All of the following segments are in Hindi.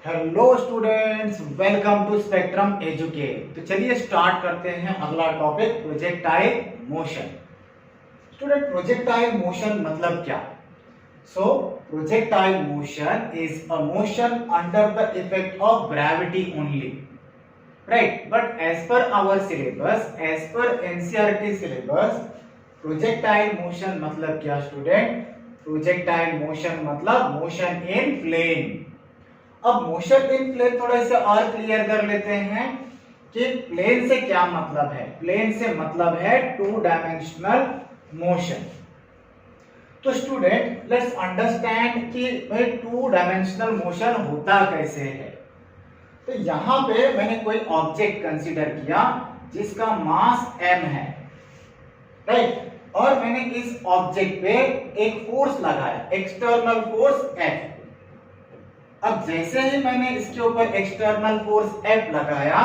Hello students, welcome to Spectrum Educate. तो चलिए स्टार्ट करते हैं अगला topic, projectile motion. Student, projectile motion मतलब क्या? Projectile motion is a motion under the effect of gravity only, right? But as per our syllabus, as per NCERT syllabus, projectile motion मतलब क्या स्टूडेंट? प्रोजेक्टाइल मोशन मतलब मोशन इन प्लेन। अब मोशन इन प्लेन थोड़ा सा और क्लियर कर लेते हैं कि प्लेन से क्या मतलब है। प्लेन से मतलब है टू डायमेंशनल मोशन। तो स्टूडेंट, लेट्स अंडरस्टैंड कि भाई टू डायमेंशनल मोशन होता कैसे है। तो यहां पे मैंने कोई ऑब्जेक्ट कंसीडर किया जिसका मास m है, राइट? और मैंने इस ऑब्जेक्ट पे एक फोर्स लगाया, एक्सटर्नल फोर्स F। अब जैसे ही मैंने इसके ऊपर एक्सटर्नल फोर्स F लगाया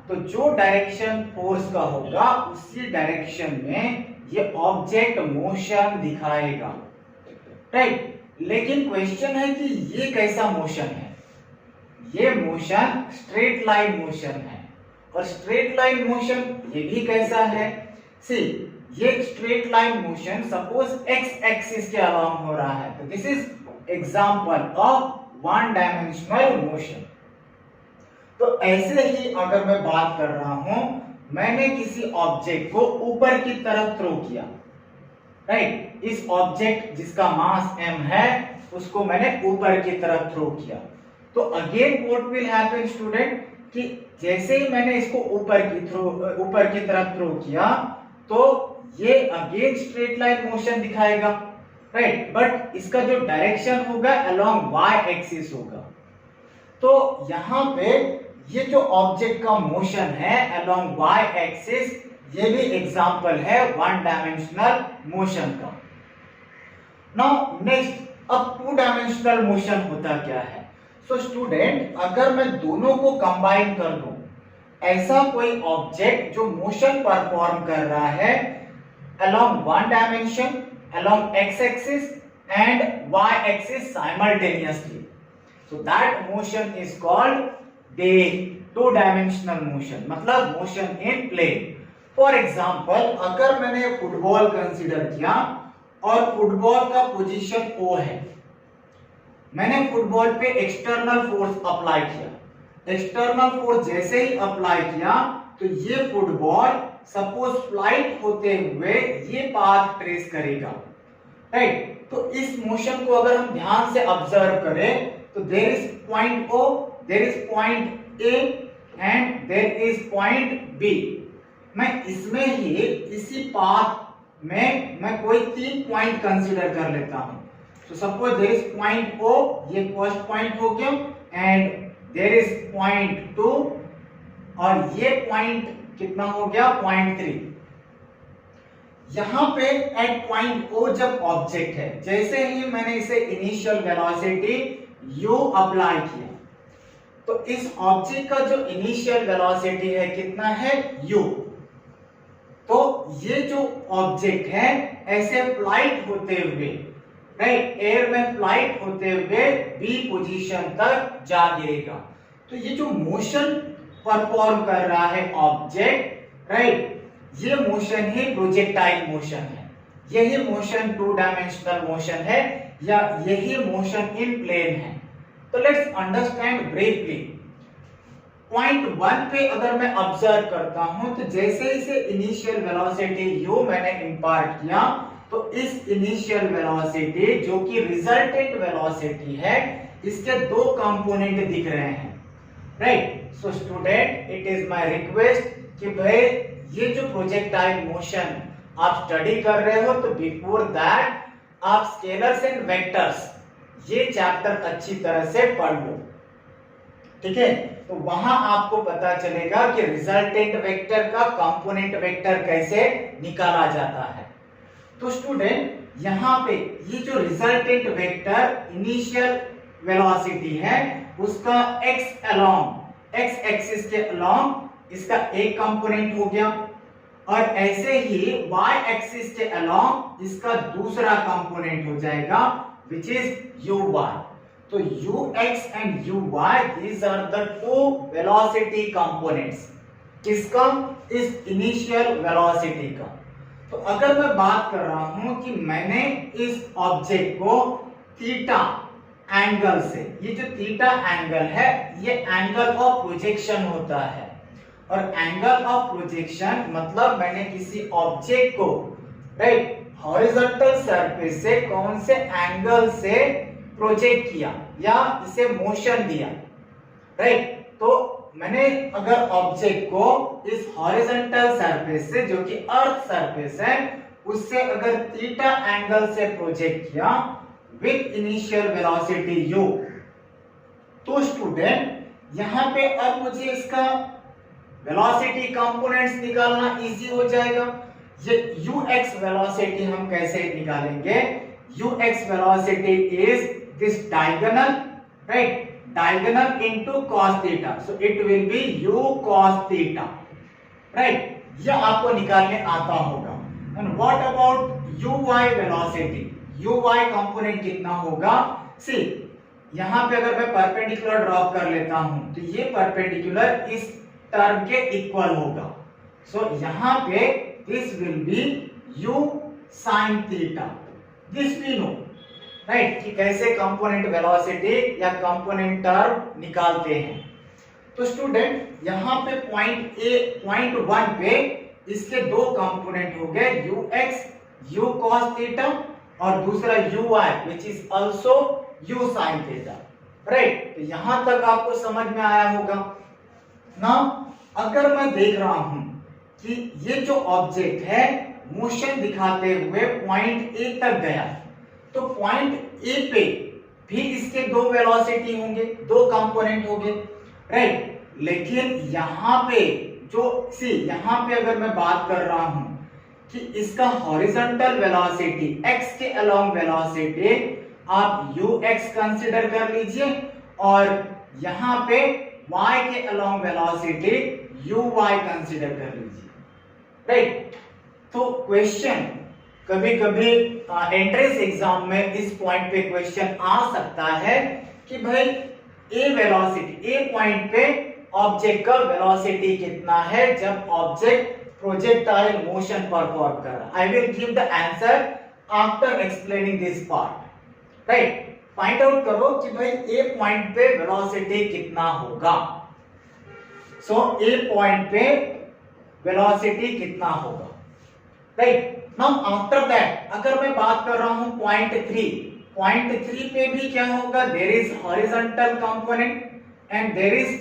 तो जो डायरेक्शन फोर्स का होगा उसी डायरेक्शन में ये ऑब्जेक्ट मोशन दिखाएगा, राइट? लेकिन क्वेश्चन है कि ये कैसा मोशन है? ये मोशन स्ट्रेट लाइन मोशन है। और स्ट्रेट लाइन मोशन ये भी कैसा है? सी, ये straight line motion suppose x axis के अलोंग हो रहा है, तो this is example of one dimensional motion. तो ऐसे ही अगर मैं बात कर रहा हूं, मैंने किसी ऑब्जेक्ट को ऊपर की तरफ थ्रो किया, राइट? इस ऑब्जेक्ट जिसका मास m है उसको मैंने ऊपर की तरफ थ्रो किया। तो again what will happen student, कि जैसे ही मैंने इसको ऊपर की तरफ थ्रो किया तो ये अगेन स्ट्रेट लाइन मोशन दिखाएगा, राइट? बट इसका जो डायरेक्शन होगा अलोंग y एक्सिस होगा। तो यहां पे ये जो ऑब्जेक्ट का मोशन है अलोंग y एक्सिस, ये भी एग्जांपल है वन डायमेंशनल मोशन का। नाउ नेक्स्ट, अब टू डायमेंशनल मोशन होता क्या है? सो स्टूडेंट, अगर मैं दोनों को कंबाइन कर दूं, ऐसा कोई ऑब्जेक्ट जो मोशन परफॉर्म कर रहा है along one dimension, along x-axis and y-axis simultaneously, so that motion is called the two-dimensional motion, मतलब motion in plane। For example, अगर मैंने फुटबॉल कंसीडर किया और फुटबॉल का पोजीशन O है, मैंने फुटबॉल पे एक्सटर्नल फोर्स अप्लाई किया। एक्सटर्नल फोर्स जैसे ही अप्लाई किया तो ये फुटबॉल सपोज फ्लाइट होते हुए ये पाथ ट्रेस करेगा, राइट? तो इस मोशन को अगर हम ध्यान से ऑब्जर्व करें तो there is point O, there is point A and there is point B। मैं इसमें ही इसी पाथ में मैं कोई 3 पॉइंट कंसीडर कर लेता हूं। तो suppose there is point O, ये फर्स्ट पॉइंट हो गया, एंड देयर इज पॉइंट 2 और ये पॉइंट कितना हो गया? पॉइंट 3। यहां पे एट पॉइंट O जब ऑब्जेक्ट है, जैसे ही मैंने इसे इनिशियल वेलोसिटी u अप्लाई किया तो इस ऑब्जेक्ट का जो इनिशियल वेलोसिटी है कितना है? u। तो ये जो ऑब्जेक्ट है ऐसे फ्लाइट होते हुए, राइट, एयर में फ्लाइट होते हुए B पोजीशन तक जा गिरेगा। तो ये जो मोशन परफॉर्म कर रहा है ऑब्जेक्ट, राइट, ये मोशन ही प्रोजेक्टाइल मोशन है। यही मोशन टू डायमेंशनल मोशन है या यही मोशन इन प्लेन है। तो लेट्स अंडरस्टैंड ब्रीफली। पॉइंट 1 पे अगर मैं ऑब्जर्व करता हूं तो जैसे इसे इनिशियल वेलोसिटी u मैंने इंपार्ट किया तो इस इनिशियल वेलोसिटी जो कि रिजल्टेंट वेलोसिटी है, इसके 2 कंपोनेंट दिख रहे हैं, right? So student, it is my request कि भाई ये जो प्रोजेक्टाइल मोशन आप स्टडी कर रहे हो तो बिफोर दैट आप स्केलर्स एंड वेक्टर्स ये चैप्टर अच्छी तरह से पढ़ लो, ठीक है? तो वहां आपको पता चलेगा कि रिजल्टेंट वेक्टर का कंपोनेंट वेक्टर कैसे निकाला जाता है। तो स्टूडेंट, यहां पे ये जो रिजल्टेंट वेक्टर इनिशियल वेलोसिटी है उसका x एक्सिस के अलोंग इसका एक कंपोनेंट हो गया, और ऐसे ही y एक्सिस के अलोंग इसका दूसरा कंपोनेंट हो जाएगा विच इज uy। तो ux and uy these are the two velocity components। किसका? इस इनिशियल वेलोसिटी का। तो अगर मैं बात कर रहा हूं कि मैंने इस ऑब्जेक्ट को थीटा एंगल से, ये जो थीटा एंगल है ये एंगल ऑफ प्रोजेक्शन होता है, और एंगल ऑफ प्रोजेक्शन मतलब मैंने किसी ऑब्जेक्ट को राइट हॉरिजॉन्टल सरफेस से कौन से एंगल से प्रोजेक्ट किया या इसे मोशन दिया, राइट। तो मैंने अगर ऑब्जेक्ट को इस हॉरिजॉन्टल सरफेस से, जो कि अर्थ सरफेस है, उससे अगर थीटा एंगल से प्रोजेक्ट किया विथ इनिशियल वेलोसिटी u, तो स्टूडेंट यहां पे अब मुझे इसका वेलोसिटी कंपोनेंट्स निकालना इजी हो जाएगा। ये ux वेलोसिटी हम कैसे निकालेंगे? ux velocity is this diagonal, right, diagonal into cos theta, so it will be u cos theta, right। यह आपको निकालने आता होगा। and what about uy velocity? uy component कितना होगा? see यहां पे अगर मैं परपेंडिकुलर ड्रॉप कर लेता हूं तो ये परपेंडिकुलर इस टर्म के इक्वल होगा, so यहां पे this will be u sin theta, this we know, right, कि कैसे कंपोनेंट वेलोसिटी या कंपोनेंट टर्म निकालते हैं। तो स्टूडेंट यहाँ पे पॉइंट 1 पे इसके दो कंपोनेंट हो गए, ux u cos थीटा और दूसरा uy which is also u sin theta, right. तो यहाँ तक आपको समझ में आया होगा ना। अगर मैं देख रहा हूं कि ये जो ऑब्जेक्ट है मोशन दिखाते हुए पॉइंट ए तक गया, तो पॉइंट ए पे भी इसके दो वेलोसिटी होंगे, दो कंपोनेंट होंगे, राइट। लेकिन यहाँ पे यहाँ पे अगर मैं बात कर रहा हूं कि इसका हॉरिजॉन्टल वेलोसिटी x के अलोंग वेलोसिटी आप ux कंसीडर कर लीजिए, और यहाँ पे y के अलोंग वेलोसिटी uy कंसीडर कर लीजिए, राइट। तो क्वेश्चन कभी कभी एंट्रेंस एग्जाम में इस पॉइंट पे क्वेश्चन आ सकता है कि भाई ए पॉइंट पे ऑब्जेक्ट का वेलोसिटी कितना है जब ऑब्जेक्ट प्रोजेक्टाइल मोशन परफॉर्म कर रहा है। I will give the answer after explaining this part, right. Find out करो कि भाई ए पॉइंट पे वेलोसिटी कितना होगा। सो ए पॉइंट पे वेलोसिटी कितना होगा, राइट। नाउ आफ्टर दैट अगर मैं बात कर रहा हूं पॉइंट 3 पे भी क्या होगा? There is horizontal component and there is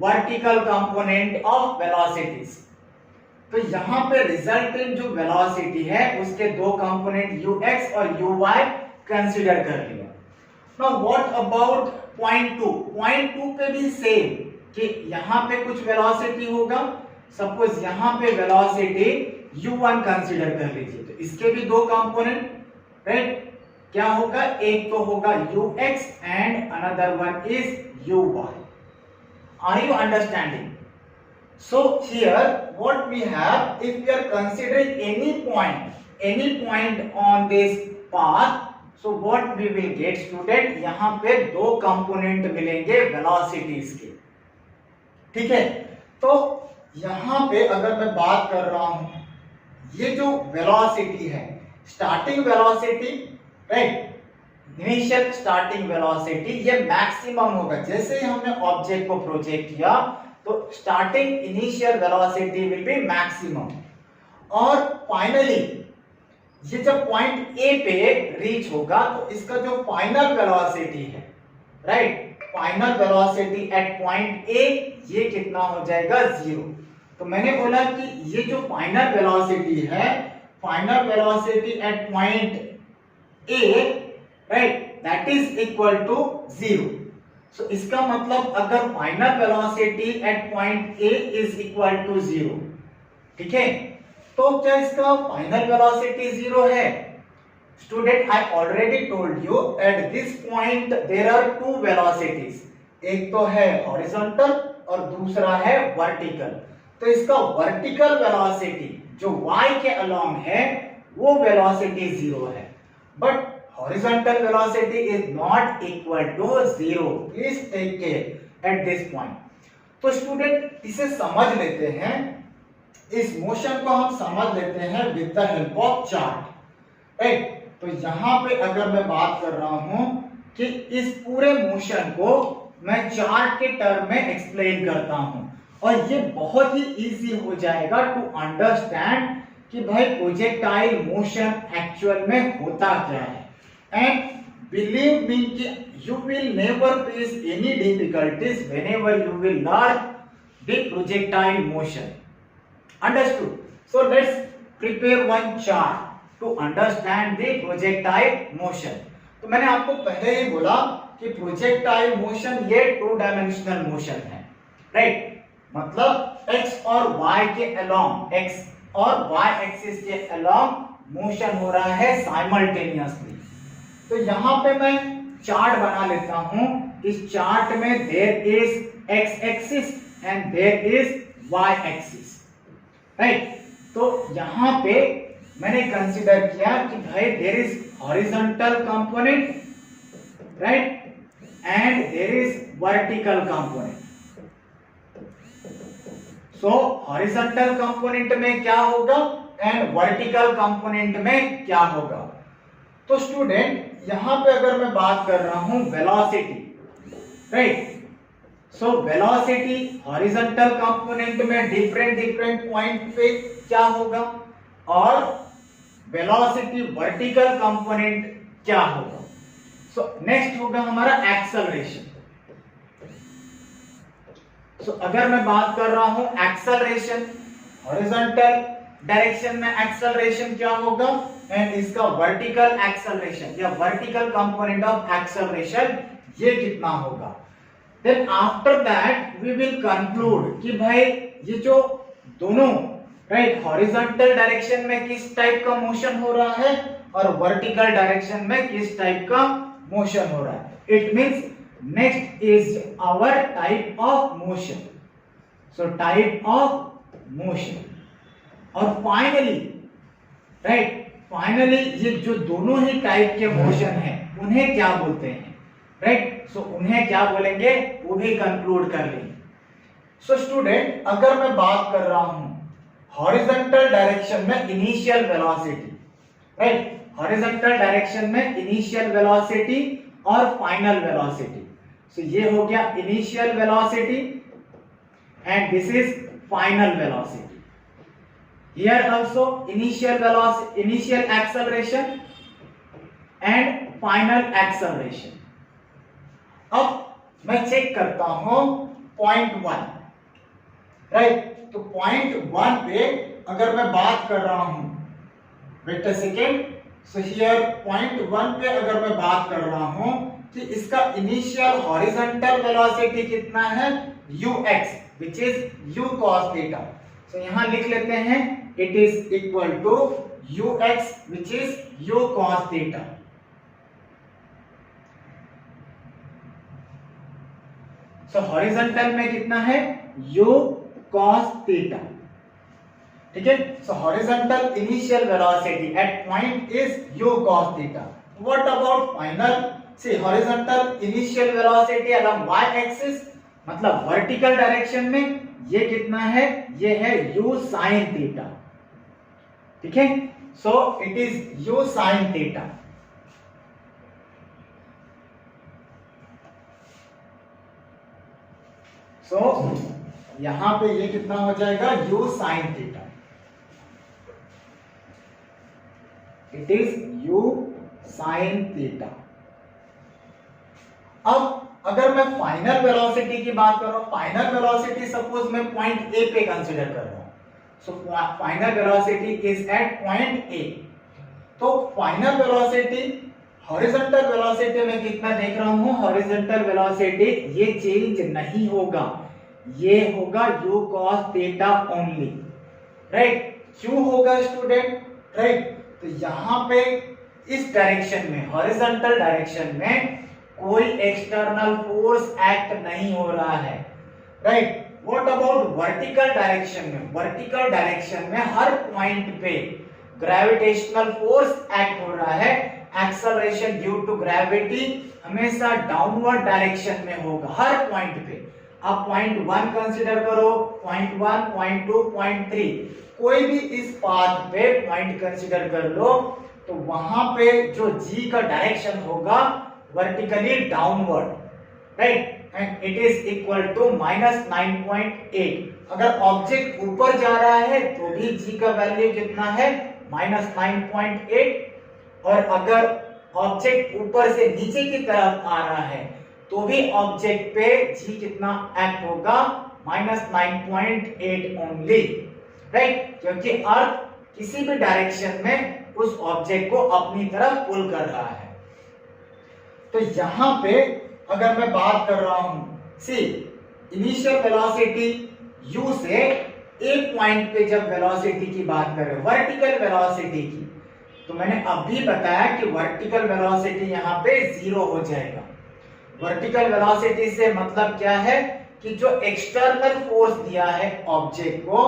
vertical component of velocities. तो यहां पे रिजल्टेंट जो वेलोसिटी है उसके दो कंपोनेंट ux और uy कंसीडर कर लिया। नाउ व्हाट अबाउट पॉइंट 2 पे भी सेम कि यहां पे कुछ वेलोसिटी होगा, सपोज यहां पे वेलोसिटी u1 कंसीडर कर लीजिए, तो इसके भी दो कंपोनेंट, राइट, क्या होगा? एक तो होगा ux and another one is uy। Are you understanding? So here what we have, if we are considering any point on this path, so what we will get student, यहां पे दो कंपोनेंट मिलेंगे वेलोसिटीज के, ठीक है। तो यहां पे अगर मैं बात कर रहा हूं, ये जो वेलोसिटी है starting velocity, right, initial starting velocity, ये मैक्सिमम होगा। जैसे ही हमने ऑब्जेक्ट को प्रोजेक्ट किया तो starting initial velocity will be maximum, और फाइनली ये जब पॉइंट ए पे रीच होगा तो इसका जो फाइनल वेलोसिटी है, right, final velocity at point ए, ये कितना हो जाएगा? 0। तो मैंने बोला कि ये जो फाइनल वेलोसिटी है, final velocity at point A, right, that is equal to 0। So इसका मतलब अगर final velocity at point A is equal to 0, ठीक है, तो क्या इसका फाइनल वेलोसिटी 0 है? Student, I already told you at this point there are two velocities, एक तो है हॉरिजॉन्टल और दूसरा है वर्टिकल। तो इसका वर्टिकल वेलोसिटी जो y के अलोंग है वो वेलोसिटी 0 है, but horizontal velocity is not equal to 0. Please take care at this point. तो स्टूडेंट इसे समझ लेते हैं, इस मोशन को हम समझ लेते हैं with the help of chart, right. तो यहाँ पे अगर मैं बात कर रहा हूं कि इस पूरे मोशन को मैं चार्ट के टर्म में एक्सप्लेन करता हूं, और ये बहुत ही इजी हो जाएगा टू अंडरस्टैंड कि भाई प्रोजेक्टाइल मोशन एक्चुअल में होता क्या है। एंड बिलीव मी कि you will never face any difficulties whenever you will learn the projectile motion. Understood? So let's prepare one chart to understand the projectile motion. तो मैंने आपको पहले ही बोला कि प्रोजेक्टाइल मोशन ये 2 डायमेंशनल मोशन है, राइट। मतलब x और y के अलोंग, x और y एक्सिस के अलोंग मोशन हो रहा है साइमल्टेनियसली। तो यहाँ पे मैं चार्ट बना लेता हूं। इस चार्ट में there is x axis and there is y axis, right. तो यहां पे मैंने कंसीडर किया कि भाई there is horizontal component, right, and there is vertical component. So horizontal component में क्या होगा एंड वर्टिकल कंपोनेंट में क्या होगा। तो स्टूडेंट यहां पे अगर मैं बात कर रहा हूं velocity, right, so velocity horizontal component में डिफरेंट पॉइंट पे क्या होगा, और वेलोसिटी वर्टिकल कंपोनेंट क्या होगा। सो नेक्स्ट होगा हमारा एक्सेलरेशन। सो अगर मैं बात कर रहा हूं एक्सेलरेशन, हॉरिजॉन्टल डायरेक्शन में एक्सेलरेशन क्या होगा, एंड इसका वर्टिकल एक्सेलरेशन या वर्टिकल कंपोनेंट ऑफ एक्सेलरेशन ये कितना होगा। Then after that we will conclude कि भाई ये जो दोनों, राइट, हॉरिजॉन्टल डायरेक्शन में किस टाइप का मोशन हो रहा है और वर्टिकल डायरेक्शन में किस टाइप का मोशन हो रहा है। It means next is our type of motion. So type of motion, और फाइनली, राइट, फाइनली ये जो दोनों ही टाइप के मोशन हैं उन्हें क्या बोलते हैं, राइट। सो उन्हें क्या बोलेंगे वो भी कंक्लूड कर लेंगे। सो स्टूडेंट अगर मैं बात कर रहा हूं हॉरिजॉन्टल डायरेक्शन में initial velocity, right, horizontal direction में इनिशियल वेलोसिटी और फाइनल वेलोसिटी। सो ये हो गया initial velocity and this is final velocity. Here also initial velocity, initial acceleration and final acceleration. अब मैं चेक करता हूं पॉइंट 1, राइट। तो पॉइंट 1 पे अगर मैं बात कर रहा हूं, wait a second. So here point 1 पे अगर मैं बात कर रहा हूं कि इसका इनिशियल हॉरिजॉन्टल वेलोसिटी कितना है, ux, which is u cos theta। तो यहां लिख लेते हैं it is equal to ux which is u cos theta। so horizontal में कितना है u cos theta, ठीक है। so horizontal initial velocity at point is u cos theta। what about final? see horizontal initial velocity along y axis, मतलब vertical direction में ये कितना है, ये है u sin theta, ठीक है। So it is u sin theta। सो यहां पे ये कितना हो जाएगा, u sin theta, it is u sin theta। अब अगर मैं फाइनल वेलोसिटी की बात कर रहा हूं, फाइनल वेलोसिटी सपोज मैं पॉइंट ए पे कंसीडर कर रहा हूं। So final velocity is at point A. तो फाइनल वेलोसिटी हॉरिजॉन्टल वेलोसिटी में कितना देख रहा हूं, हॉरिजॉन्टल वेलोसिटी ये चेंज नहीं होगा, ये होगा u cos theta only, right. क्यों होगा स्टूडेंट, राइट। तो यहां पे इस डायरेक्शन में, हॉरिजॉन्टल डायरेक्शन में कोई एक्सटर्नल फोर्स एक्ट नहीं हो रहा है, right. What about vertical direction में, वर्टिकल डायरेक्शन में हर पॉइंट पे ग्रेविटेशनल फोर्स एक्ट हो रहा है एक्सेलरेशन ड्यू टू ग्रेविटी हमेशा डाउनवर्ड डायरेक्शन में होगा हर पॉइंट पे। आप पॉइंट 1 कंसीडर करो, पॉइंट 1, पॉइंट 2, पॉइंट 3, कोई भी इस पाथ पे पॉइंट कंसीडर कर लो, तो वहां पे जो g का डायरेक्शन होगा vertically downward, right, and it is equal to -9.8। अगर ऑब्जेक्ट ऊपर जा रहा है तो भी g का वैल्यू कितना है, -9.8, और अगर ऑब्जेक्ट ऊपर से नीचे की तरफ आ रहा है तो भी ऑब्जेक्ट पे g कितना एक्ट होगा, -9.8 ओनली, राइट, क्योंकि अर्थ किसी भी डायरेक्शन में उस ऑब्जेक्ट को अपनी तरफ पुल कर रहा है। तो यहां पे अगर मैं बात कर रहा हूं, सी इनिशियल वेलोसिटी u से एक पॉइंट पे जब वेलोसिटी की बात करें, वर्टिकल वेलोसिटी की, तो मैंने अभी बताया कि वर्टिकल वेलोसिटी यहां पे 0 हो जाएगा। वर्टिकल वेलोसिटी से मतलब क्या है कि जो एक्सटर्नल फोर्स दिया है ऑब्जेक्ट को,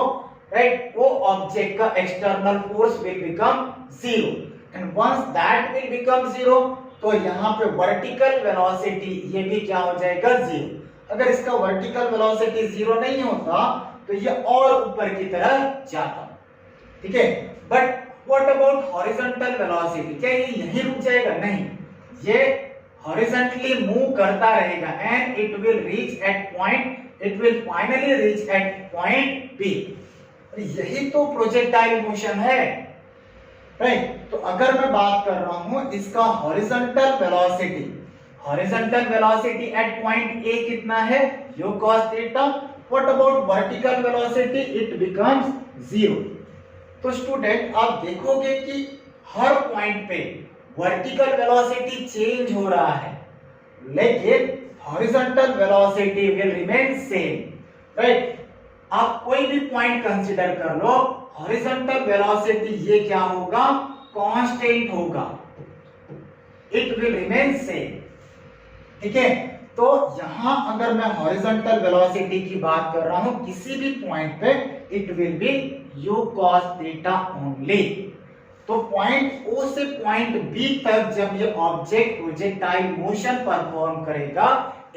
राइट, वो ऑब्जेक्ट का external force will become 0, and once that will become 0, तो यहाँ पे वर्टिकल वेलोसिटी ये भी क्या हो जाएगा, 0। अगर इसका वर्टिकल वेलोसिटी 0 नहीं होता तो ये और ऊपर की तरफ जाता, ठीक है। But what about horizontal velocity, क्या ये यहीं रुक जाएगा? नहीं, ये हॉरिजॉन्टली मूव करता रहेगा and it will reach at point, it will finally reach at point B. यही तो प्रोजेक्टाइल मोशन है, राइट। तो अगर मैं बात कर रहा हूं इसका horizontal velocity, horizontal velocity at point ए कितना है, u cos theta. What about vertical velocity, it becomes 0। तो स्टूडेंट आप देखोगे कि हर पॉइंट पे वर्टिकल वेलोसिटी चेंज हो रहा है, लेकिन horizontal velocity will remain same, right. आप कोई भी पॉइंट कंसीडर कर लो, हॉरिजॉन्टल वेलोसिटी ये क्या होगा, कांस्टेंट होगा, इट विल रिमेन सेम, ठीक है। तो यहां अगर मैं हॉरिजॉन्टल वेलोसिटी की बात कर रहा हूं किसी भी पॉइंट पे, it will be u cos theta only. तो पॉइंट O से पॉइंट B तक जब ये ऑब्जेक्ट प्रोजेक्टाइल मोशन परफॉर्म करेगा,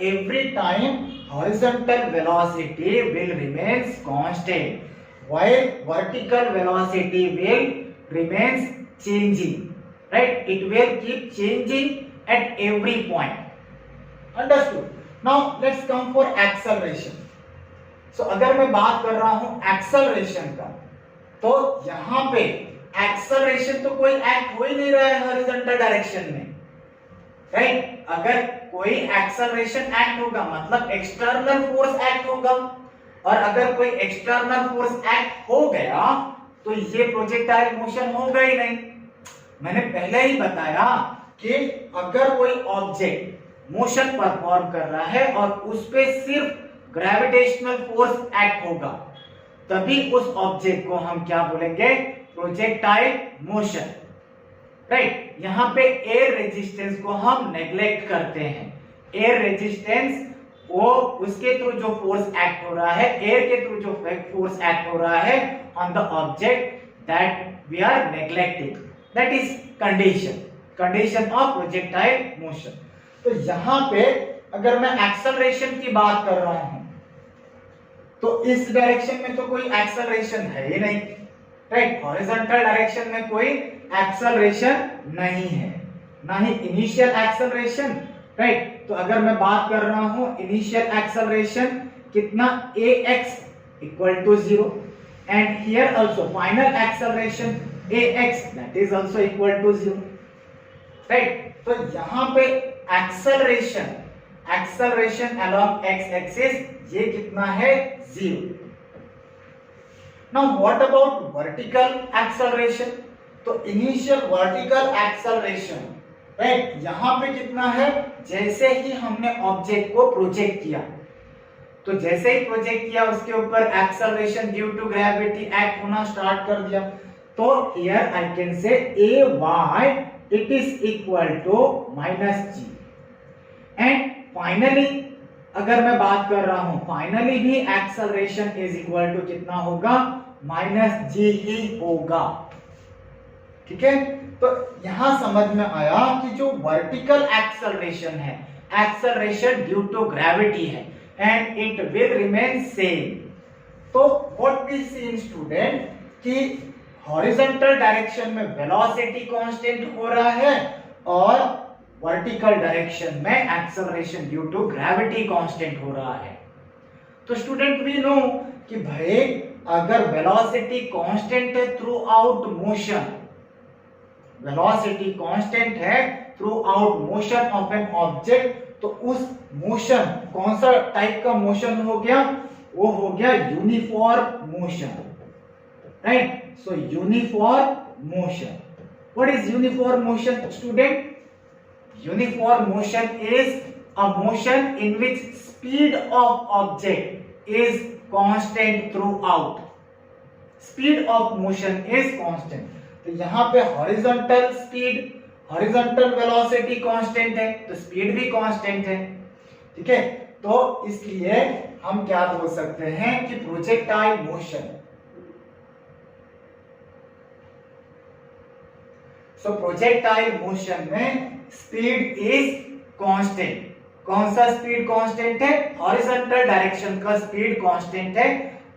every time horizontal velocity will remains constant while vertical velocity will remains changing, right, it will keep changing at every point. Understood? Now let's come for acceleration. So अगर मैं बात कर रहा हूं acceleration का, तो यहां पे acceleration तो कोई एक्ट हो ही नहीं रहा है horizontal direction में, राइट। अगर कोई एक्सेलरेशन एक्ट होगा मतलब एक्सटर्नल फोर्स एक्ट होगा, और अगर कोई एक्सटर्नल फोर्स एक्ट हो गया तो ये प्रोजेक्टाइल मोशन होगा ही नहीं। मैंने पहले ही बताया कि अगर कोई ऑब्जेक्ट मोशन परफॉर्म कर रहा है और उस पे सिर्फ ग्रेविटेशनल फोर्स एक्ट होगा, तभी उस ऑब्जेक्ट को हम क्या बोलेंगे, प्रोजेक्टाइल मोशन, राइट। यहां पे एयर रेजिस्टेंस को हम नेग्लेक्ट करते हैं। एयर रेजिस्टेंस वो उसके थ्रू जो फोर्स एक्ट हो रहा है, एयर के थ्रू जो फोर्स एक्ट हो रहा है on the object, that we are neglecting, that is condition of projectile motion. तो यहां पे अगर मैं एक्सेलरेशन की बात कर रहा हूं तो इस डायरेक्शन में तो कोई एक्सेलरेशन है ही नहीं, राइट। हॉरिजॉन्टल डायरेक्शन में कोई एक्सेलरेशन नहीं है, ना ही इनिशियल एक्सेलरेशन, राइट। तो अगर मैं बात कर रहा हूं इनिशियल एक्सेलरेशन कितना, ax equal to 0, and here also final acceleration ax that is also equal to 0, right. तो यहां पे एक्सेलरेशन अलोंग x एक्सिस ये कितना है, 0। Now what about vertical acceleration? तो इनिशियल वर्टिकल एक्सेलरेशन, राइट, यहां पे कितना है, जैसे ही हमने ऑब्जेक्ट को प्रोजेक्ट किया, तो जैसे ही प्रोजेक्ट किया उसके ऊपर acceleration due to gravity act होना स्टार्ट कर दिया। तो here I can say ay it is equal to -g, and finally अगर मैं बात कर रहा हूं, फाइनली भी एक्सेलरेशन इज इक्वल टू कितना होगा, -g ही होगा, ठीक है। तो यहां समझ में आया कि जो वर्टिकल एक्सेलरेशन है, एक्सेलरेशन ड्यू टू ग्रेविटी है and it will remain same. तो what we see in student कि हॉरिजॉन्टल डायरेक्शन में वेलोसिटी कांस्टेंट हो रहा है और वर्टिकल डायरेक्शन में acceleration due to gravity constant हो रहा है। तो स्टूडेंट वी नो कि भाई अगर वेलोसिटी कांस्टेंट है throughout motion, velocity constant है throughout motion of an object, तो उस मोशन कौन सा टाइप का मोशन हो गया? वो हो गया uniform motion, right? So uniform motion, what is uniform motion student? Uniform motion is a motion in which speed of object is constant throughout. Speed of motion is constant. तो यहाँ पे horizontal speed, horizontal velocity constant है, तो स्पीड भी कांस्टेंट है, ठीक है? तो इसलिए हम क्या बोल सकते हैं कि प्रोजेक्टाइल मोशन, सो प्रोजेक्टाइल मोशन में स्पीड इज कांस्टेंट। कौन सा स्पीड कांस्टेंट है? हॉरिजॉन्टल डायरेक्शन का स्पीड कांस्टेंट है,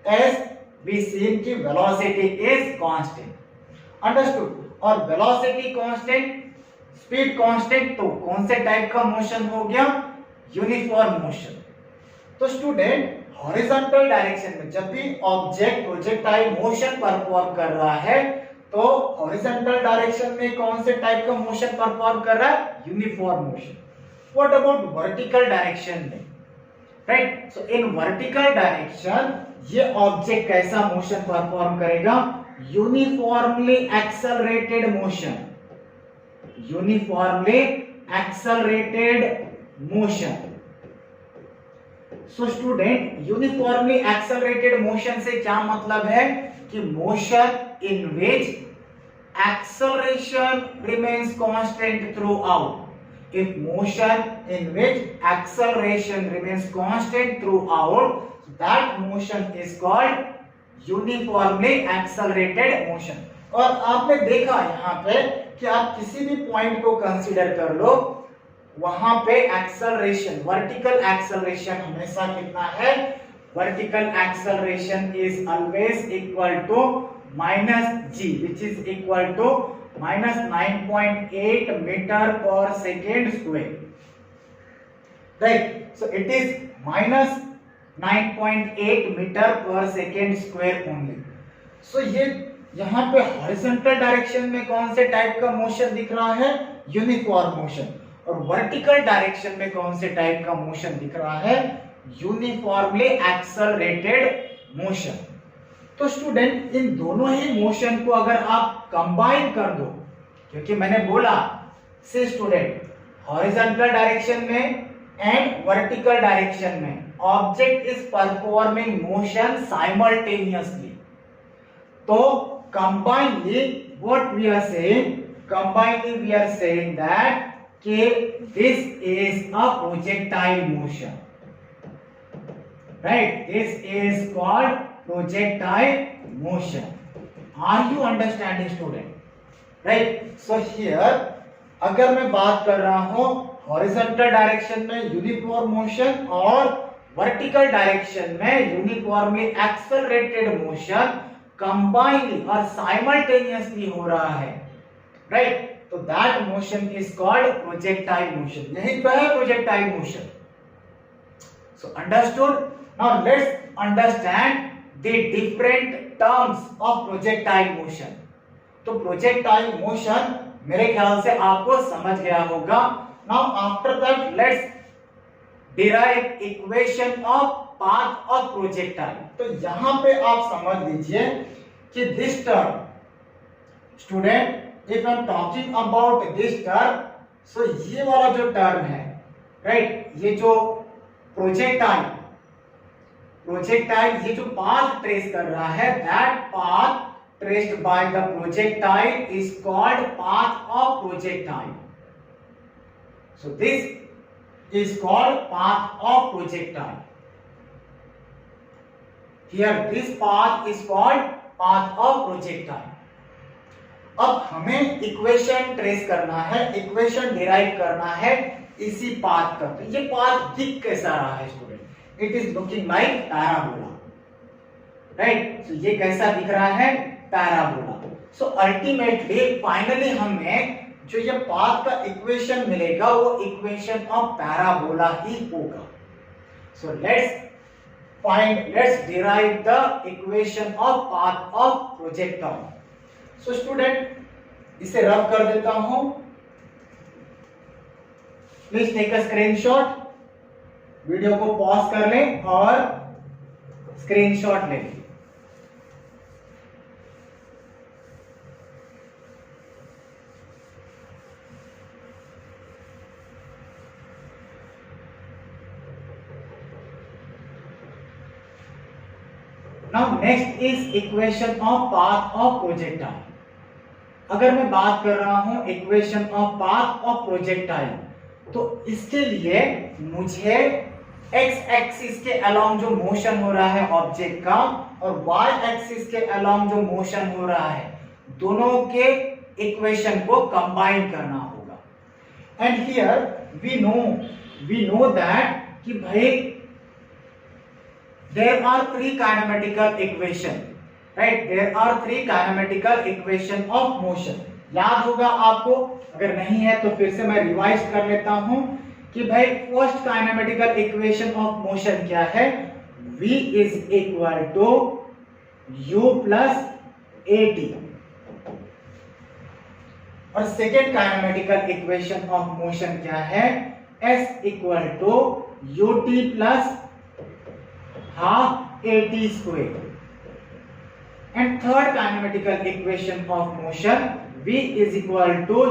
एज वी सीन की वेलोसिटी इज कांस्टेंट। अंडरस्टूड? और वेलोसिटी कांस्टेंट, स्पीड कांस्टेंट, तो कौन से टाइप का मोशन हो गया? Uniform motion. तो स्टूडेंट हॉरिजॉन्टल डायरेक्शन में जब भी ऑब्जेक्ट प्रोजेक्टाइल मोशन परफॉर्म कर रहा है, तो हॉरिजॉन्टल डायरेक्शन में कौन से टाइप का मोशन परफॉर्म कर रहा है? Uniform motion. What about vertical direction में? Right? So in vertical direction ये ऑब्जेक्ट कैसा मोशन परफॉर्म करेगा? Uniformly accelerated motion, uniformly accelerated motion. So student uniformly accelerated motion से क्या मतलब है कि motion in which acceleration remains constant through out. If motion in which acceleration remains constant throughout, that motion is called uniformly accelerated motion. और आपने देखा यहाँ पे कि आप किसी भी पॉइंट को कंसीडर कर लो, वहां पे एक्सेलरेशन, वर्टिकल एक्सेलरेशन हमेशा कितना है? Vertical acceleration is always equal to -g, which is equal to minus 9.8 meter per second square, right? So it is minus 9.8 meter per second square only. So ये यहाँ पे हॉरिजॉन्टल डायरेक्शन में कौन से टाइप का मोशन दिख रहा है? Uniform motion. और वर्टिकल डायरेक्शन में कौन से टाइप का मोशन दिख रहा है? Uniformly accelerated motion. तो स्टूडेंट इन दोनों ही मोशन को अगर आप कंबाइन कर दो, क्योंकि मैंने बोला से स्टूडेंट हॉरिजॉन्टल डायरेक्शन में एंड वर्टिकल डायरेक्शन में object is performing motion simultaneously, तो combinely what we are saying, combinely we are saying that कि this is a projectile motion, right? This is called projectile motion. Are you understanding student? Right? So here अगर मैं बात कर रहा हूं हॉरिजॉन्टल डायरेक्शन में यूनिफॉर्म मोशन और वर्टिकल डायरेक्शन में यूनिफॉर्मली एक्सेलरेटेड मोशन कंबाइनली और साइमल्टेनियसली हो रहा है, राइट? तो that motion is called projectile motion. यही तो है projectile motion. So understood? Now let's understand the different terms of projectile motion. तो projectile motion मेरे ख्याल से आपको समझ गया होगा। Now after that let's derive equation of path of projectile. तो यहाँ पे आप समझ लीजिए कि this term, student if I'm talking about this term, so ये वाला जो term है, right? ये जो projectile, प्रोजेक्टाइल ये जो पाथ ट्रेस कर रहा है, that path traced by the projectile is called path of projectile. So this is called path of projectile. Here this path is called path of projectile. अब हमें इक्वेशन ट्रेस करना है, इक्वेशन डिराइव करना है इसी पाथ का। तो ये पाथ दिख कैसा रहा है student? It is looking like parabola, right? So ये कैसा दिख रहा है? पैराबोला। सो अल्टीमेटली फाइनली हमें जो ये पाथ का इक्वेशन मिलेगा वो इक्वेशन ऑफ पैराबोला ही होगा। सो let's derive the equation of path of projectile. So student इसे रब कर देता हूं, please take a screenshot, video को पॉज कर लें और स्क्रीनशॉट ले लें। Now next is equation of path of projectile. अगर मैं बात कर रहा हूं equation of path of projectile, तो इसके लिए मुझे एक्स एक्सिस के अलोंग जो मोशन हो रहा है ऑब्जेक्ट का और वाई एक्सिस के अलोंग जो मोशन हो रहा है, दोनों के इक्वेशन को कंबाइन करना होगा। And here we know that कि भाई there are three kinematical equation, right? There are three kinematical equation of motion. याद होगा आपको, अगर नहीं है तो फिर से मैं रिवाइज कर लेता हूं कि भाई first kinematical equation of motion क्या है? v is equal to u plus at। और second kinematical equation of motion क्या है? s equal to ut plus half at square। and third kinematical equation of motion v is equal to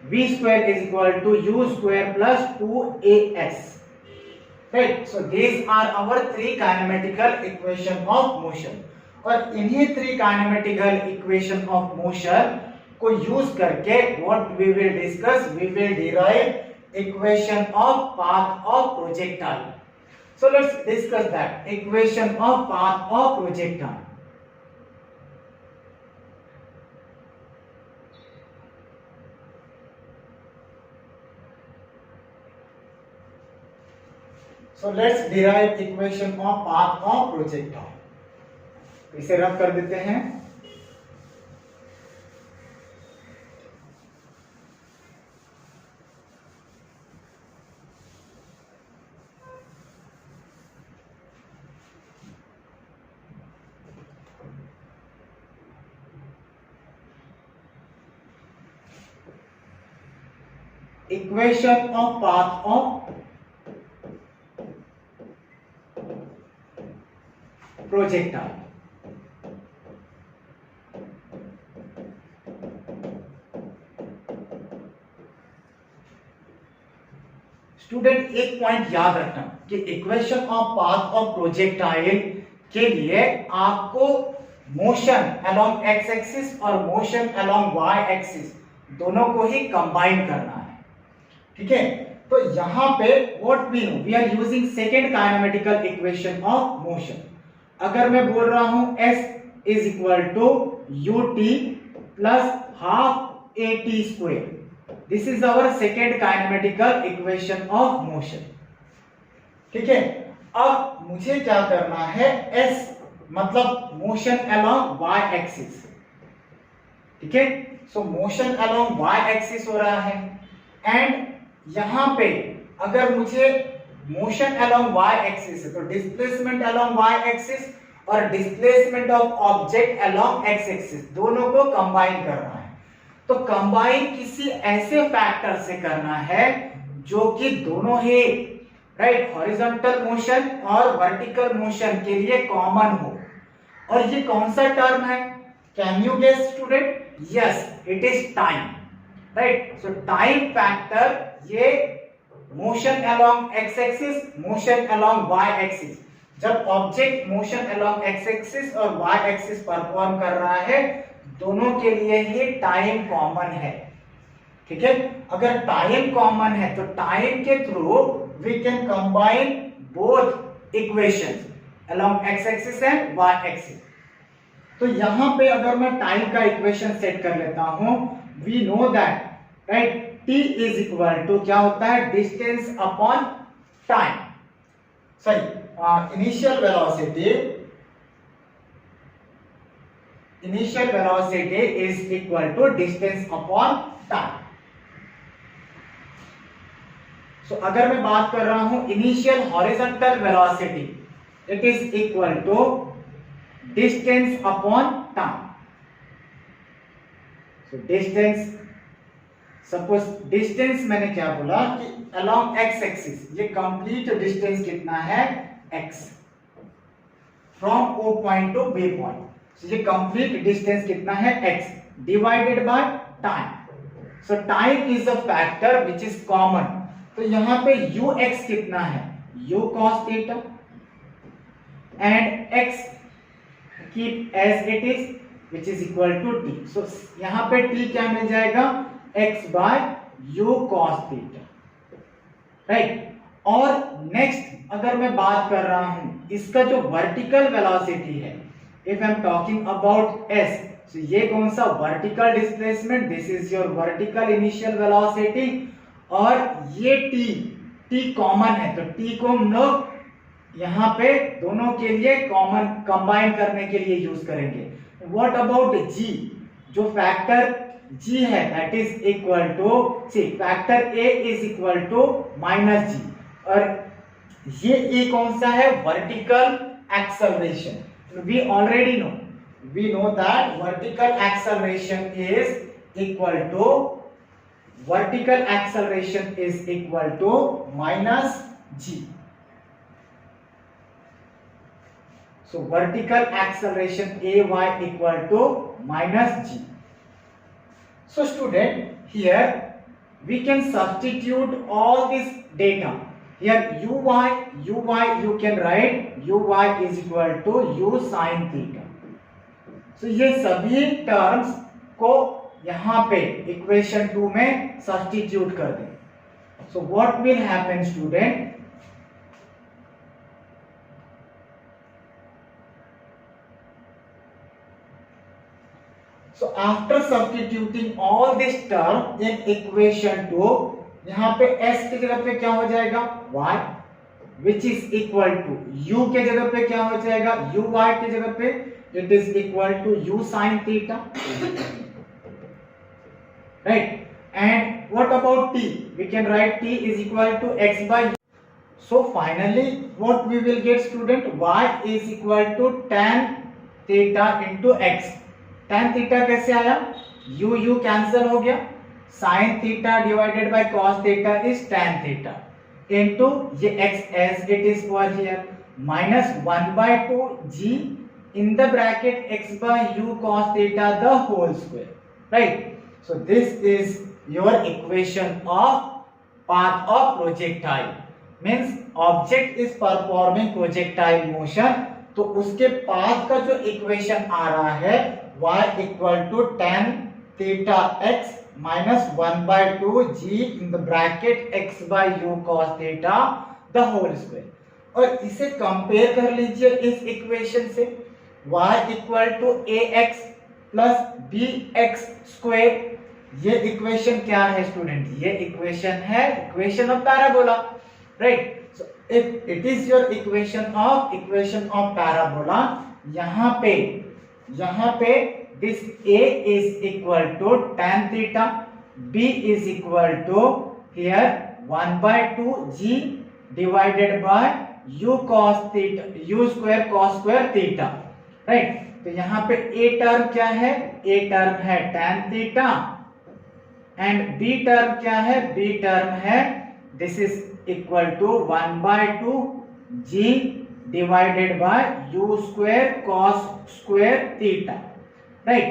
v square is equal to u square plus 2as, right? So these are our three kinematical equation of motion। और इन्हीं three kinematical equation of motion को यूज करके what we will discuss, we will derive equation of path of projectile। So let's discuss that equation of path of projectile। So let's derive equation of path of projectile। इसे रब कर देते हैं। Equation of path of projectile। Student एक पॉइंट याद रखना कि equation of path of projectile के लिए आपको मोशन अलोंग एक्स एक्सिस और मोशन अलोंग वाई एक्सिस दोनों को ही कंबाइन करना है, ठीक है? तो यहां पे what we are using second kinematical equation of motion. अगर मैं बोल रहा हूं s is equal to ut plus half at square, this is our second kinematical equation of motion, ठीक है? अब मुझे क्या करना है? s मतलब मोशन अलोंग y एक्सिस, ठीक है? सो मोशन अलोंग y एक्सिस हो रहा है एंड यहां पे अगर मुझे मोशन अलोंग y एक्सिस है तो डिस्प्लेसमेंट अलोंग y एक्सिस और displacement of object along x axis दोनों को कंबाइन करना है। तो कंबाइन किसी ऐसे फैक्टर से करना है जो कि दोनों ही राइट हॉरिजॉन्टल मोशन और वर्टिकल मोशन के लिए कॉमन हो। और ये कौन सा टर्म है? Can you guess student? Yes, it is time, right? So time factor ये motion along x axis, motion along y axis, जब object motion along x axis और वाई एक्सिस परफॉर्म कर रहा है दोनों के लिए ही टाइम कॉमन है, ठीक है? अगर टाइम कॉमन है तो टाइम के through we can combine both equations along x axis and Y axis. तो यहाँ पे अगर मैं टाइम का इक्वेशन सेट कर लेता हूं, we know that right t is equal to क्या होता है, distance upon time, sorry initial velocity is equal to distance upon time. So अगर मैं बात कर रहा हूं initial horizontal velocity, it is equal to distance upon time. So distance, suppose distance मैंने क्या बोला कि अलोंग एक्स एक्सिस, ये कंप्लीट डिस्टेंस कितना है, x from O point to B point, ये कंप्लीट डिस्टेंस कितना है, x divided by time. So time is a factor which is common, तो यहां पे ux कितना है, u cos theta and x keep as it is which is equal to t। सो यहां पे t क्या मिल जाएगा, x बाय u cos थीटा, राइट। और नेक्स्ट अगर मैं बात कर रहा हूं इसका जो वर्टिकल वेलोसिटी है, if I am talking about s, so ये कौन सा vertical displacement, this is your vertical initial velocity, और ये t कॉमन है, तो t को हम लोग यहाँ पे दोनों के लिए कॉमन कंबाइन करने के लिए यूज करेंगे। व्हाट अबाउट g, जो फैक्टर g है that is equal to, see factor a is equal to minus g, और ये a कौन सा है, vertical acceleration. We already know, we know that vertical acceleration is equal to minus g। So vertical acceleration ay equal to minus g. So student, here we can substitute all this data. Here uy you can write uy is equal to u sin theta. So ये सभी टर्म्स को यहाँ पे इक्वेशन 2 में सब्स्टिट्यूट कर दें। So what will happen student? So after substituting all this term in equation 2, यहाँ पे s की जगह पे क्या हो जाएगा, y, which is equal to u के जगह पे क्या हो जाएगा, uy के जगह पे it is equal to u sin theta, right? And what about t? We can write t is equal to x by u. So finally what we will get student, y is equal to tan theta into x. tan theta कैसे आया, u कैंसिल हो गया, sin theta divided by cos theta is tan theta into ये x as it is over here minus 1/2 g in the bracket x by u cos theta the whole square, right? So this is your equation of path of projectile, means object is performing projectile motion, तो उसके पाथ का जो इक्वेशन आ रहा है y equal to tan theta x minus 1/2 g in the bracket x by u cos theta the whole square। और इसे कंपेयर कर लीजिए इस इक्वेशन से, y equal to ax plus bx square, ये इक्वेशन क्या है स्टूडेंट, ये इक्वेशन है equation of parabola, right. So if it is your equation of parabola, यहाँ पे this a is equal to tan theta, b is equal to here 1/2 g divided by u cos theta, u square cos square theta, right? तो यहाँ पे a टर्म क्या है, a टर्म है tan theta and b term क्या है, b टर्म है this is equal to 1/2 g divided by u square cos square theta, right.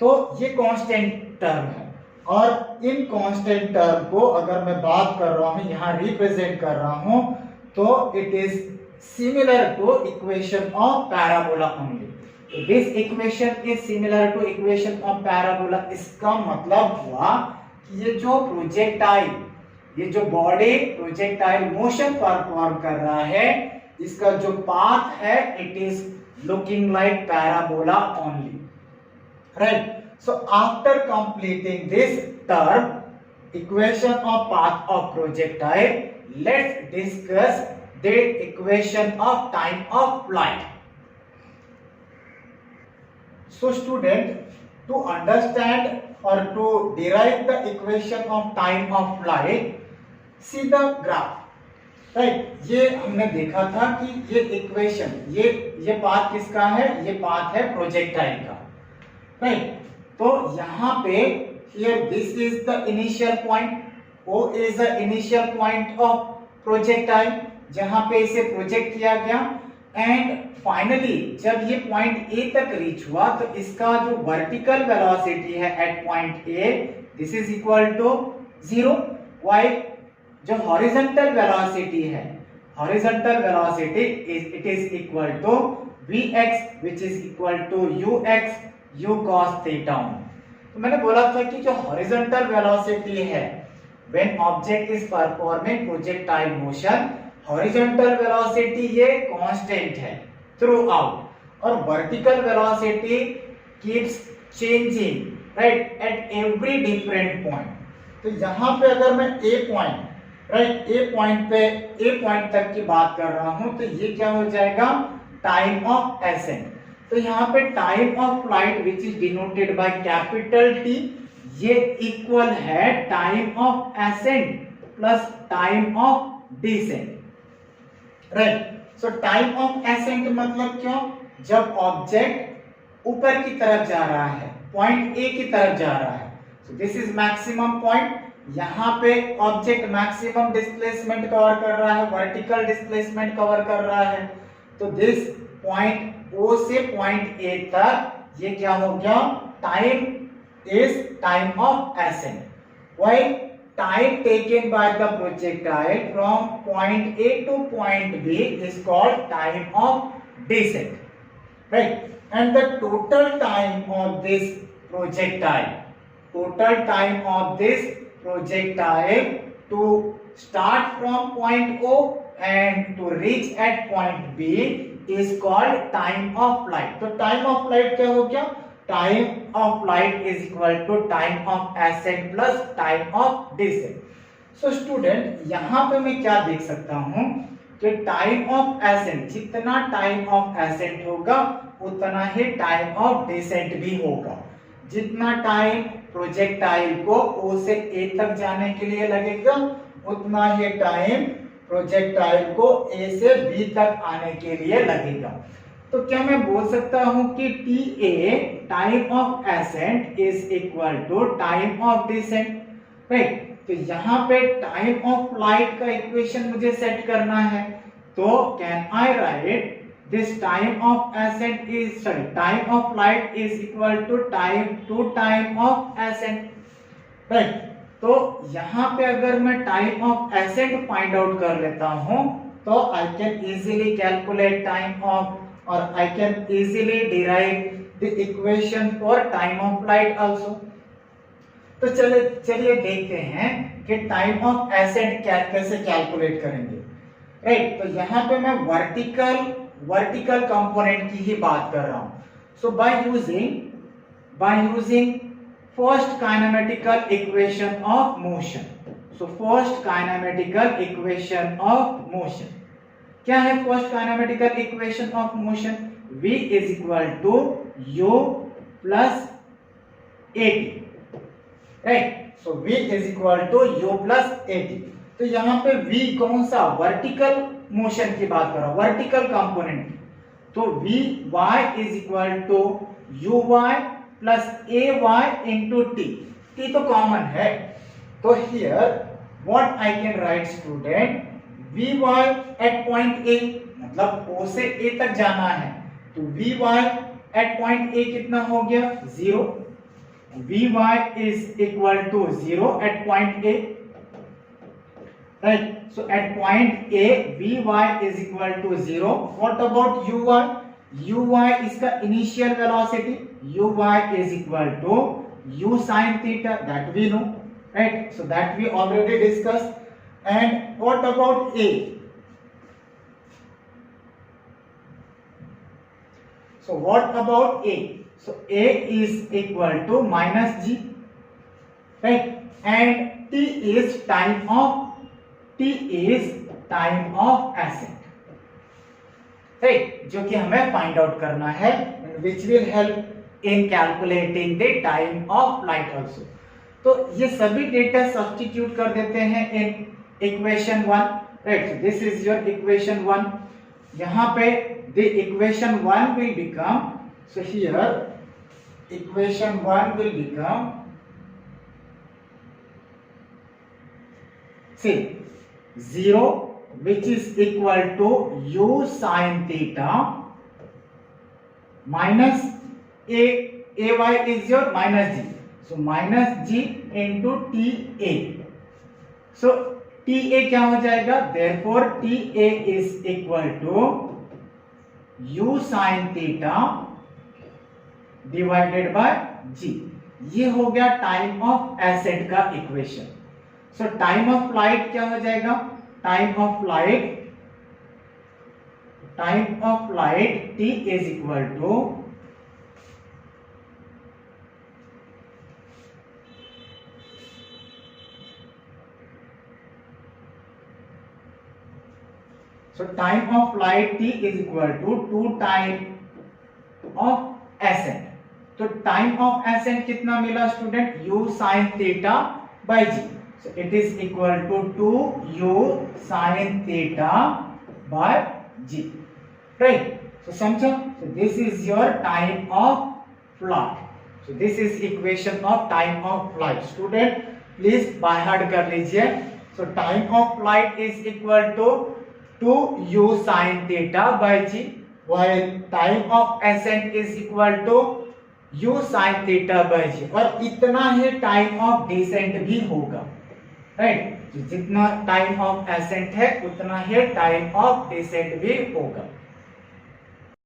तो ये कांस्टेंट टर्म है, और इन कांस्टेंट टर्म को अगर मैं बात कर रहा हूं, यहां रिप्रेजेंट कर रहा हूं, तो it is similar to equation of parabola only. This equation is similar to equation of parabola. इसका मतलब हुआ कि ये जो प्रोजेक्टाइल, ये जो बॉडी प्रोजेक्टाइल मोशन परफॉर्म कर रहा है, इसका जो पाथ है it is looking like parabola only. Right? So after completing this term, equation of path of projectile, let's discuss the equation of time of flight. So student, to understand or to derive the equation of time of flight, see the graph. Right, ये हमने देखा था कि ये इक्वेशन, ये पाथ किसका है, ये पाथ है प्रोजेक्टाइल का. राइट, तो यहाँ पे here this is the initial point, O is the initial point of projectile जहाँ पे इसे प्रोजेक्ट किया गया, एंड फाइनली जब ये पॉइंट ए तक रीच हुआ तो इसका जो वर्टिकल वेलोसिटी है at point A, this is equal to 0, while जो हॉरिजॉन्टल वेलोसिटी है, horizontal velocity it is equal to vx which is equal to ux u cos theta. तो मैंने बोला था कि जो हॉरिजॉन्टल वेलोसिटी है when object is performing projectile motion, horizontal velocity ये कांस्टेंट है थ्रू आउट, और vertical velocity keeps changing right at every different point. तो यहाँ पे अगर मैं ए पॉइंट राइट ए पॉइंट तक की बात कर रहा हूं तो ये क्या हो जाएगा, टाइम ऑफ एसेंट. तो यहाँ पे time of flight which is denoted by capital T, ये इक्वल है time of ascent plus time of descent. Right, so time of ascent मतलब क्यों, जब ऑब्जेक्ट ऊपर की तरफ जा रहा है, पॉइंट ए की तरफ जा रहा है, so this is maximum point. यहाँ पे ऑब्जेक्ट मैक्सिमम डिस्प्लेसमेंट कवर कर रहा है, वर्टिकल डिस्प्लेसमेंट कवर कर रहा है. तो दिस पॉइंट ओ से पॉइंट ए तक ये क्या हो गया, time is time of accent, while time taken by the projectile from point A to point B is called time of descent, right? And the total time of this projectile to start from point O and to reach at point B is called time of flight. तो time of flight क्या हो गया, time of flight is equal to time of ascent plus time of descent. So student, यहाँ पे मैं क्या देख सकता हूँ कि टाइम ऑफ एसेंट, जितना टाइम ऑफ एसेंट होगा उतना ही टाइम ऑफ डिसेंट भी होगा. जितना टाइम प्रोजेक्टाइल को ओ से ए तक जाने के लिए लगेगा उतना ही टाइम प्रोजेक्टाइल को ए से बी तक आने के लिए लगेगा. तो क्या मैं बोल सकता हूं कि T A time of ascent is equal to time of descent, right? तो यहाँ पे टाइम ऑफ फ्लाइट का इक्वेशन मुझे सेट करना है, तो can I write this time of ascent is time of flight is equal to time of ascent, right? तो यहाँ पे अगर मैं time of ascent find out कर लेता हूं तो I can easily calculate time of, or I can easily derive the equation for time of flight also. तो चलिए देखते हैं कि टाइम ऑफ एसेंट कैसे कैलकुलेट करेंगे, राइट? तो यहाँ पे मैं वर्टिकल कंपोनेंट की ही बात कर रहा हूँ. So by using first kinematical equation of motion. So first kinematical equation of motion क्या है? First kinematical equation of motion v is equal to u plus at, right? So v is equal to u plus at. तो यहाँ पे v कौन सा, वर्टिकल मोशन की बात कर रहा हूं, वर्टिकल कंपोनेंट. तो vy is equal to uy plus ay into t तो कॉमन है. तो here what I can write student, Vy at point A, मतलब O से A तक जाना है, तो Vy at point A कितना हो गया, 0. Vy is equal to 0 at point A, right? So at point A Vy is equal to 0. What about Uy? Uy इसका initial velocity, Uy is equal to u sin theta, that we know, right? So that we already discussed. And what about A? So what about A? So A is equal to minus G, right? And T is time of ascent, right? जो कि हमें फाइंड आउट करना है, which will help in calculating the time of flight also. तो ये सभी डेटा सब्स्टिट्यूट कर देते हैं in equation 1, right? So this is your equation 1. यहाँ पे the equation 1 will become, so here equation 1 will become, see, 0 which is equal to u sin theta minus ay is your minus g, so minus g into ta. So ta क्या हो जाएगा? Therefore ta is equal to u sin theta divided by g. ये हो गया टाइम ऑफ एसेट का equation. So time of flight क्या हो जाएगा? Time of flight t is equal to time of flight t is equal to 2 time of ascent. तो टाइम ऑफ एसेंट कितना मिला student? u sin theta by g. So it is equal to 2u sin theta by g, right? So समझो? So this is your time of flight. So this is equation of time of flight. Student please by heart कर लीजिए. So time of flight is equal to 2u sin theta by g, while time of ascent is equal to u sin theta by g. और इतना ही टाइम ऑफ डिसेंट भी होगा, राइट? जितना टाइम ऑफ एसेंट है उतना ही टाइम ऑफ डिसेंट भी होगा.